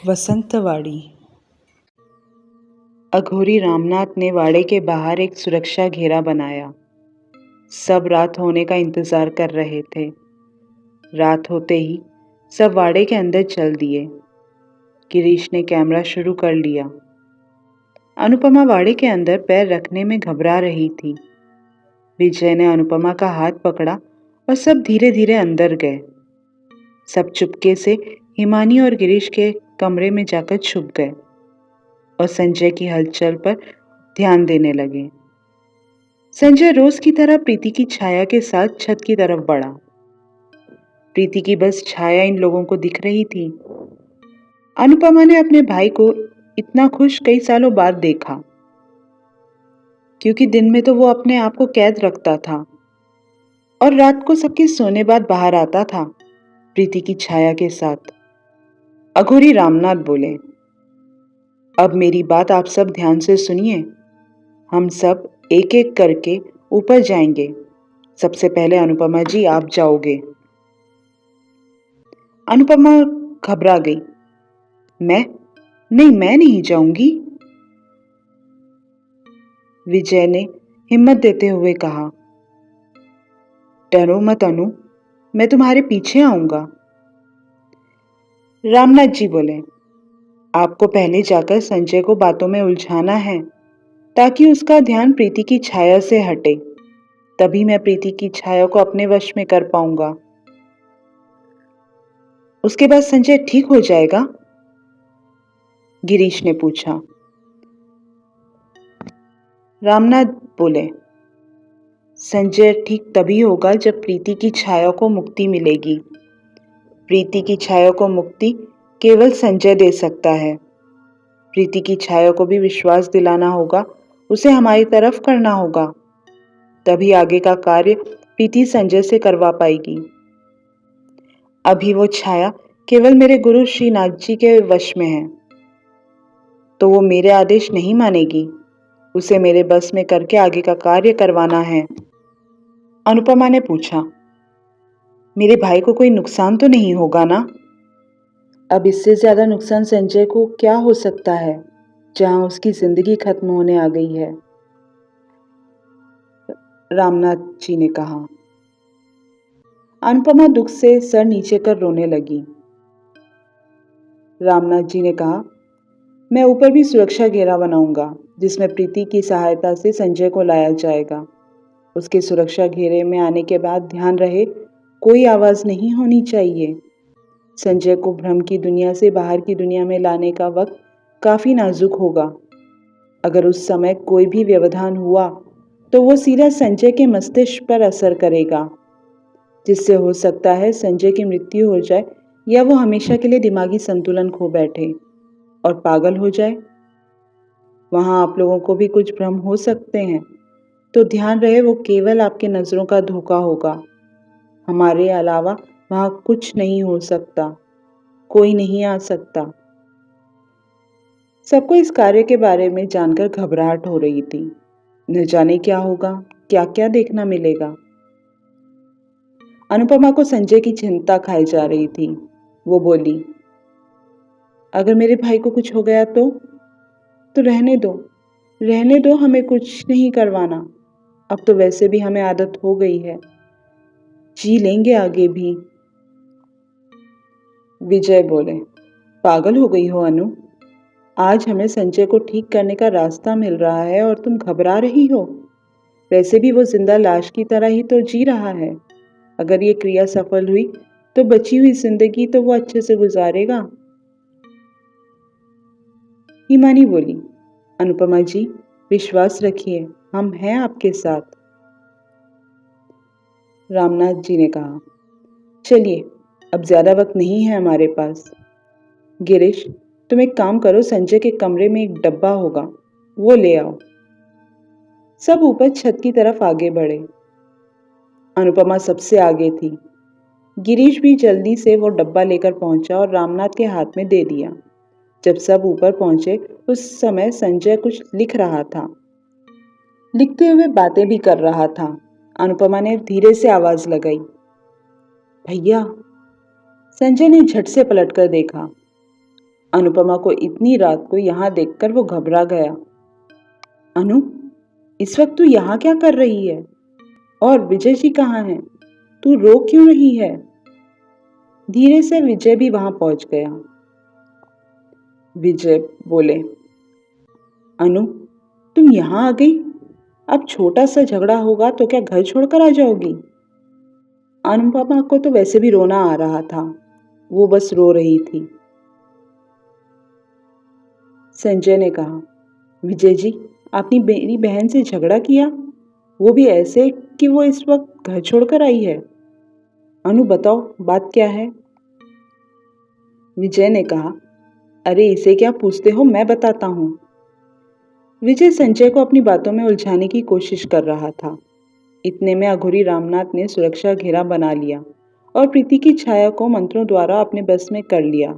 वसंतवाड़ी। अघोरी रामनाथ ने वाड़े के बाहर एक सुरक्षा घेरा बनाया। सब रात होने का इंतजार कर रहे थे। रात होते ही सब वाड़े के अंदर चल दिए। गिरीश ने कैमरा शुरू कर लिया। अनुपमा वाड़े के अंदर पैर रखने में घबरा रही थी। विजय ने अनुपमा का हाथ पकड़ा और सब धीरे धीरे अंदर गए। सब चुपके से हिमानी और गिरीश के कमरे में जाकर छुप गए और संजय की हलचल पर ध्यान देने लगे। संजय रोज की तरह प्रीति की छाया के साथ छत की तरफ बढ़ा। प्रीति की बस छाया इन लोगों को दिख रही थी। अनुपमा ने अपने भाई को इतना खुश कई सालों बाद देखा, क्योंकि दिन में तो वो अपने आप को कैद रखता था और रात को सबके सोने बाद बाहर आता था प्रीति की छाया के साथ। अघोरी रामनाथ बोले, अब मेरी बात आप सब ध्यान से सुनिए। हम सब एक एक करके ऊपर जाएंगे। सबसे पहले अनुपमा जी आप जाओगे। अनुपमा घबरा गई। मैं नहीं जाऊंगी। विजय ने हिम्मत देते हुए कहा, डरो मत अनु, मैं तुम्हारे पीछे आऊंगा। रामनाथ जी बोले, आपको पहले जाकर संजय को बातों में उलझाना है ताकि उसका ध्यान प्रीति की छाया से हटे। तभी मैं प्रीति की छाया को अपने वश में कर पाऊंगा। उसके बाद संजय ठीक हो जाएगा? गिरीश ने पूछा। रामनाथ बोले, संजय ठीक तभी होगा जब प्रीति की छाया को मुक्ति मिलेगी। प्रीति की छाया को मुक्ति केवल संजय दे सकता है। प्रीति की छाया को भी विश्वास दिलाना होगा, उसे हमारी तरफ करना होगा। तभी आगे का कार्य प्रीति संजय से करवा पाएगी। अभी वो छाया केवल मेरे गुरु श्रीनाथ जी के वश में है, तो वो मेरे आदेश नहीं मानेगी। उसे मेरे बस में करके आगे का कार्य करवाना है। अनुपमा ने पूछा, मेरे भाई को कोई नुकसान तो नहीं होगा ना? अब इससे ज्यादा नुकसान संजय को क्या हो सकता है, जहां उसकी जिंदगी खत्म होने आ गई है, रामनाथ जी ने कहा। अनुपमा दुख से सर नीचे कर रोने लगी। रामनाथ जी ने कहा, मैं ऊपर भी सुरक्षा घेरा बनाऊंगा, जिसमें प्रीति की सहायता से संजय को लाया जाएगा। उसके सुरक्षा घेरे में आने के बाद ध्यान रहे, कोई आवाज नहीं होनी चाहिए। संजय को भ्रम की दुनिया से बाहर की दुनिया में लाने का वक्त काफी नाजुक होगा। अगर उस समय कोई भी व्यवधान हुआ तो वो सीधा संजय के मस्तिष्क पर असर करेगा, जिससे हो सकता है संजय की मृत्यु हो जाए या वो हमेशा के लिए दिमागी संतुलन खो बैठे और पागल हो जाए। वहां आप लोगों को भी कुछ भ्रम हो सकते हैं, तो ध्यान रहे वो केवल आपके नजरों का धोखा होगा। हमारे अलावा वहां कुछ नहीं हो सकता, कोई नहीं आ सकता। सबको इस कार्य के बारे में जानकर घबराहट हो रही थी। न जाने क्या होगा, क्या क्या देखना मिलेगा। अनुपमा को संजय की चिंता खाई जा रही थी। वो बोली, अगर मेरे भाई को कुछ हो गया तो रहने दो, हमें कुछ नहीं करवाना। अब तो वैसे भी हमें आदत हो गई है, जी लेंगे आगे भी। विजय बोले, पागल हो गई हो अनु, आज हमें संजय को ठीक करने का रास्ता मिल रहा है और तुम घबरा रही हो। वैसे भी वो जिंदा लाश की तरह ही तो जी रहा है। अगर ये क्रिया सफल हुई तो बची हुई जिंदगी तो वो अच्छे से गुजारेगा। हिमानी बोली, अनुपमा जी विश्वास रखिए, हम हैं आपके साथ। रामनाथ जी ने कहा, चलिए अब ज्यादा वक्त नहीं है हमारे पास। गिरीश, तुम एक काम करो, संजय के कमरे में एक डब्बा होगा, वो ले आओ। सब ऊपर छत की तरफ आगे बढ़े। अनुपमा सबसे आगे थी। गिरीश भी जल्दी से वो डब्बा लेकर पहुंचा और रामनाथ के हाथ में दे दिया। जब सब ऊपर पहुंचे उस समय संजय कुछ लिख रहा था, लिखते हुए बातें भी कर रहा था। अनुपमा ने धीरे से आवाज लगाई, भैया। संजय ने झट से पलटकर देखा। अनुपमा को इतनी रात को यहाँ देखकर वो घबरा गया। अनु, इस वक्त तू यहाँ क्या कर रही है? और विजय जी कहाँ हैं? तू रो क्यों रही है? धीरे से विजय भी वहां पहुंच गया। विजय बोले, अनु, तुम यहाँ आ गई? अब छोटा सा झगड़ा होगा तो क्या घर छोड़कर आ जाओगी? अनुपमा को तो वैसे भी रोना आ रहा था, वो बस रो रही थी। संजय ने कहा, विजय जी, आपने मेरी बहन से झगड़ा किया, वो भी ऐसे कि वो इस वक्त घर छोड़कर आई है। अनु, बताओ बात क्या है? विजय ने कहा, अरे इसे क्या पूछते हो, मैं बताता हूँ। विजय संजय को अपनी बातों में उलझाने की कोशिश कर रहा था। इतने में अघोरी रामनाथ ने सुरक्षा घेरा बना लिया और प्रीति की छाया को मंत्रों द्वारा अपने बस में कर लिया।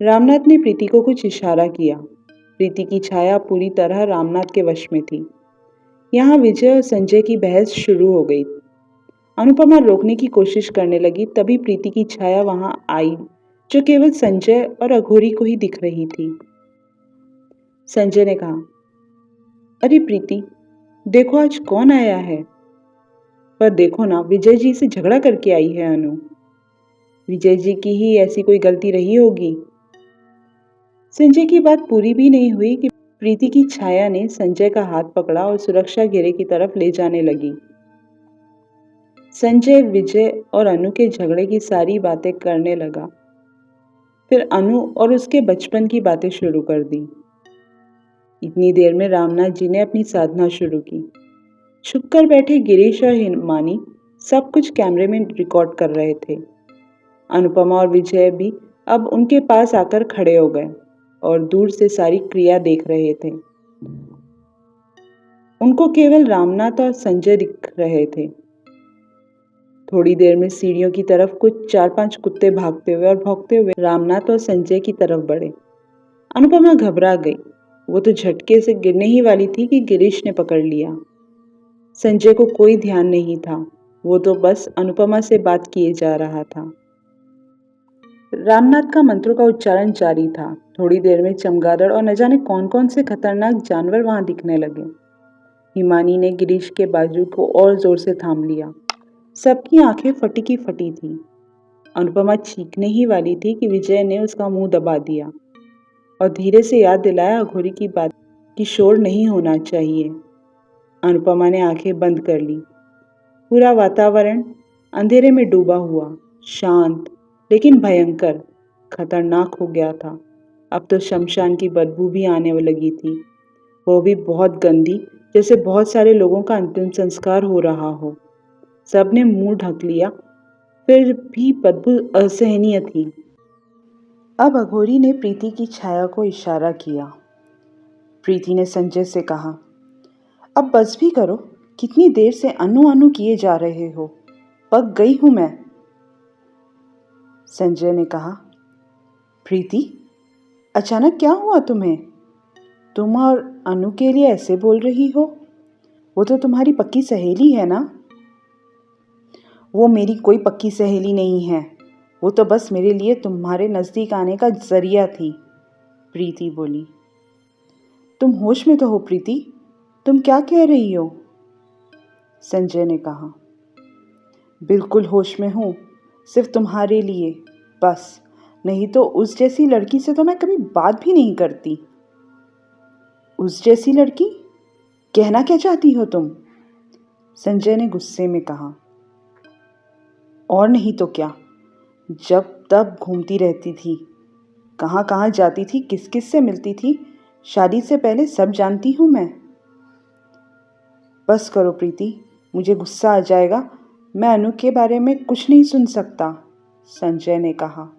रामनाथ ने प्रीति को कुछ इशारा किया। प्रीति की छाया पूरी तरह रामनाथ के वश में थी। यहाँ विजय और संजय की बहस शुरू हो गई। अनुपमा रोकने की कोशिश करने लगी, तभी प्रीति की छाया वहां आई, जो केवल संजय और अघोरी को ही दिख रही थी। संजय ने कहा, अरे प्रीति, देखो आज कौन आया है। पर देखो ना, विजय जी से झगड़ा करके आई है अनु। विजय जी की ही ऐसी कोई गलती रही होगी। संजय की बात पूरी भी नहीं हुई कि प्रीति की छाया ने संजय का हाथ पकड़ा और सुरक्षा घेरे की तरफ ले जाने लगी। संजय विजय और अनु के झगड़े की सारी बातें करने लगा। फिर अनु और उसके बचपन की बातें शुरू कर दी। इतनी देर में रामनाथ जी ने अपनी साधना शुरू की। छुपकर बैठे गिरीश और हिमानी सब कुछ कैमरे में रिकॉर्ड कर रहे थे। अनुपमा और विजय भी अब उनके पास आकर खड़े हो गए और दूर से सारी क्रिया देख रहे थे। उनको केवल रामनाथ और संजय दिख रहे थे। थोड़ी देर में सीढ़ियों की तरफ कुछ 4-5 कुत्ते भागते हुए और भौंकते हुए रामनाथ और संजय की तरफ बढ़े। अनुपमा घबरा गई। वो तो झटके से गिरने ही वाली थी कि गिरीश ने पकड़ लिया। संजय को कोई ध्यान नहीं था, वो तो बस अनुपमा से बात किए जा रहा था। रामनाथ का मंत्रों का उच्चारण जारी था। थोड़ी देर में चमगादड़ और न जाने कौन कौन से खतरनाक जानवर वहां दिखने लगे। हिमानी ने गिरीश के बाजू को और जोर से थाम लिया। सबकी आंखें फटी की फटी थी। अनुपमा चीखने ही वाली थी कि विजय ने उसका मुंह दबा दिया और धीरे से याद दिलाया अघोरी की बात कि शोर नहीं होना चाहिए। अनुपमा ने आंखें बंद कर ली। पूरा वातावरण अंधेरे में डूबा हुआ, शांत लेकिन भयंकर, खतरनाक हो गया था। अब तो शमशान की बदबू भी आने लगी थी, वो भी बहुत गंदी, जैसे बहुत सारे लोगों का अंतिम संस्कार हो रहा हो। सबने मुंह ढक लिया, फिर भी बदबू असहनीय थी। अब अघोरी ने प्रीति की छाया को इशारा किया। प्रीति ने संजय से कहा, अब बस भी करो, कितनी देर से अनु अनु किए जा रहे हो, पक गई हूं मैं। संजय ने कहा, प्रीति, अचानक क्या हुआ तुम्हें? तुम और अनु के लिए ऐसे बोल रही हो? वो तो तुम्हारी पक्की सहेली है ना? वो मेरी कोई पक्की सहेली नहीं है, वो तो बस मेरे लिए तुम्हारे नज़दीक आने का जरिया थी, प्रीति बोली। तुम होश में तो हो प्रीति, तुम क्या कह रही हो? संजय ने कहा, बिल्कुल होश में हूँ, सिर्फ तुम्हारे लिए बस, नहीं तो उस जैसी लड़की से तो मैं कभी बात भी नहीं करती। उस जैसी लड़की? कहना क्या चाहती हो तुम? संजय ने गुस्से में कहा। और नहीं तो क्या, जब तब घूमती रहती थी, कहाँ कहाँ जाती थी, किस किस से मिलती थी, शादी से पहले सब जानती हूँ मैं। बस करो प्रीति, मुझे गुस्सा आ जाएगा, मैं अनु के बारे में कुछ नहीं सुन सकता, संजय ने कहा।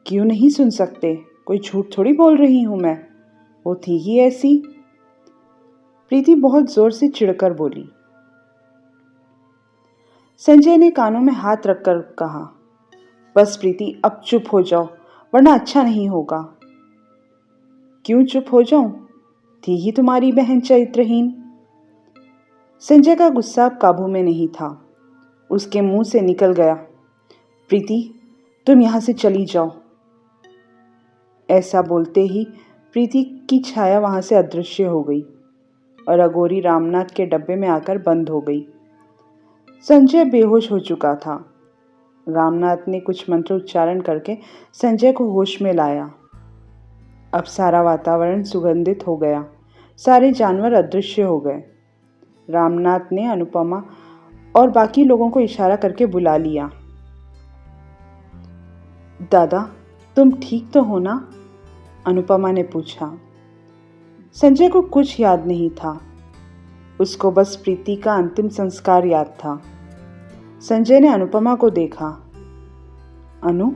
क्यों नहीं सुन सकते? कोई झूठ थोड़ी बोल रही हूँ मैं, वो थी ही ऐसी, प्रीति बहुत जोर से चिढ़कर बोली। संजय ने कानों में हाथ रखकर कहा, बस प्रीति, अब चुप हो जाओ, वरना अच्छा नहीं होगा। क्यों चुप हो जाऊं? थी ही तुम्हारी बहन चरित्रहीन। संजय का गुस्सा अब काबू में नहीं था, उसके मुंह से निकल गया, प्रीति, तुम यहां से चली जाओ। ऐसा बोलते ही प्रीति की छाया वहाँ से अदृश्य हो गई और अघोरी रामनाथ के डब्बे में आकर बंद हो गई। संजय बेहोश हो चुका था। रामनाथ ने कुछ मंत्र उच्चारण करके संजय को होश में लाया। अब सारा वातावरण सुगंधित हो गया, सारे जानवर अदृश्य हो गए। रामनाथ ने अनुपमा और बाकी लोगों को इशारा करके बुला लिया। दादा, तुम ठीक तो हो ना? अनुपमा ने पूछा। संजय को कुछ याद नहीं था, उसको बस प्रीति का अंतिम संस्कार याद था। संजय ने अनुपमा को देखा। अनु,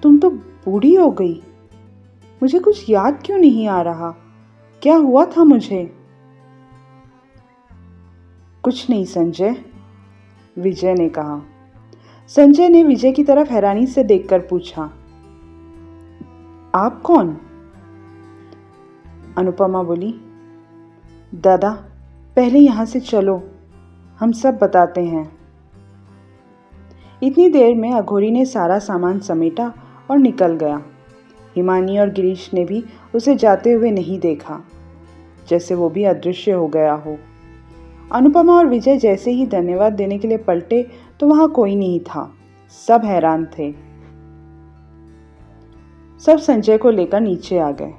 तुम तो बूढ़ी हो गई। मुझे कुछ याद क्यों नहीं आ रहा? क्या हुआ था मुझे? कुछ नहीं संजय, विजय ने कहा। संजय ने विजय की तरफ हैरानी से देखकर पूछा, आप कौन? अनुपमा बोली, दादा, पहले यहाँ से चलो, हम सब बताते हैं। इतनी देर में अघोरी ने सारा सामान समेटा और निकल गया। हिमानी और गिरीश ने भी उसे जाते हुए नहीं देखा, जैसे वो भी अदृश्य हो गया हो। अनुपमा और विजय जैसे ही धन्यवाद देने के लिए पलटे तो वहां कोई नहीं था। सब हैरान थे। सब संजय को लेकर नीचे आ गए।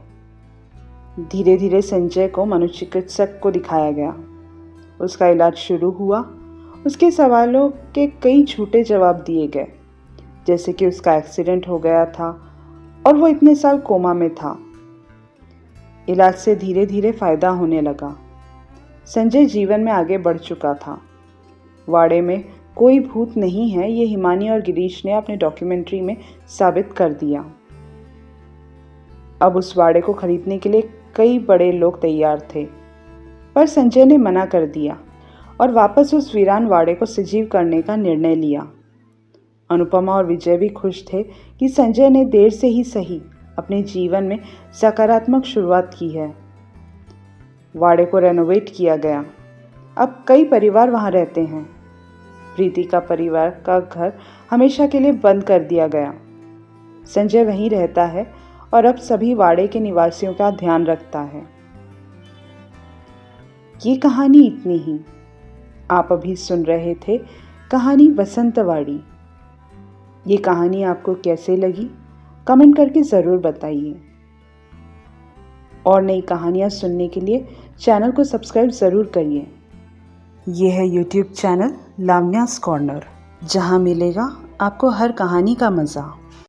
धीरे धीरे संजय को मनोचिकित्सक को दिखाया गया। उसका इलाज शुरू हुआ। उसके सवालों के कई झूठे जवाब दिए गए, जैसे कि उसका एक्सीडेंट हो गया था और वो इतने साल कोमा में था। इलाज से धीरे धीरे फायदा होने लगा। संजय जीवन में आगे बढ़ चुका था। वाड़े में कोई भूत नहीं है, ये हिमानी और गिरीश ने अपने डॉक्यूमेंट्री में साबित कर दिया। अब उस वाड़े को खरीदने के लिए कई बड़े लोग तैयार थे, पर संजय ने मना कर दिया और वापस उस वीरान वाड़े को सजीव करने का निर्णय लिया। अनुपमा और विजय भी खुश थे कि संजय ने देर से ही सही अपने जीवन में सकारात्मक शुरुआत की है। वाड़े को रेनोवेट किया गया। अब कई परिवार वहां रहते हैं। प्रीति का परिवार का घर हमेशा के लिए बंद कर दिया गया। संजय वहीं रहता है और अब सभी वाड़े के निवासियों का ध्यान रखता है। ये कहानी इतनी ही। आप अभी सुन रहे थे कहानी बसंतवाड़ी। ये कहानी आपको कैसे लगी कमेंट करके ज़रूर बताइए। और नई कहानियाँ सुनने के लिए चैनल को सब्सक्राइब ज़रूर करिए। ये है यूट्यूब चैनल लावण्यास कॉर्नर, जहाँ मिलेगा आपको हर कहानी का मज़ा।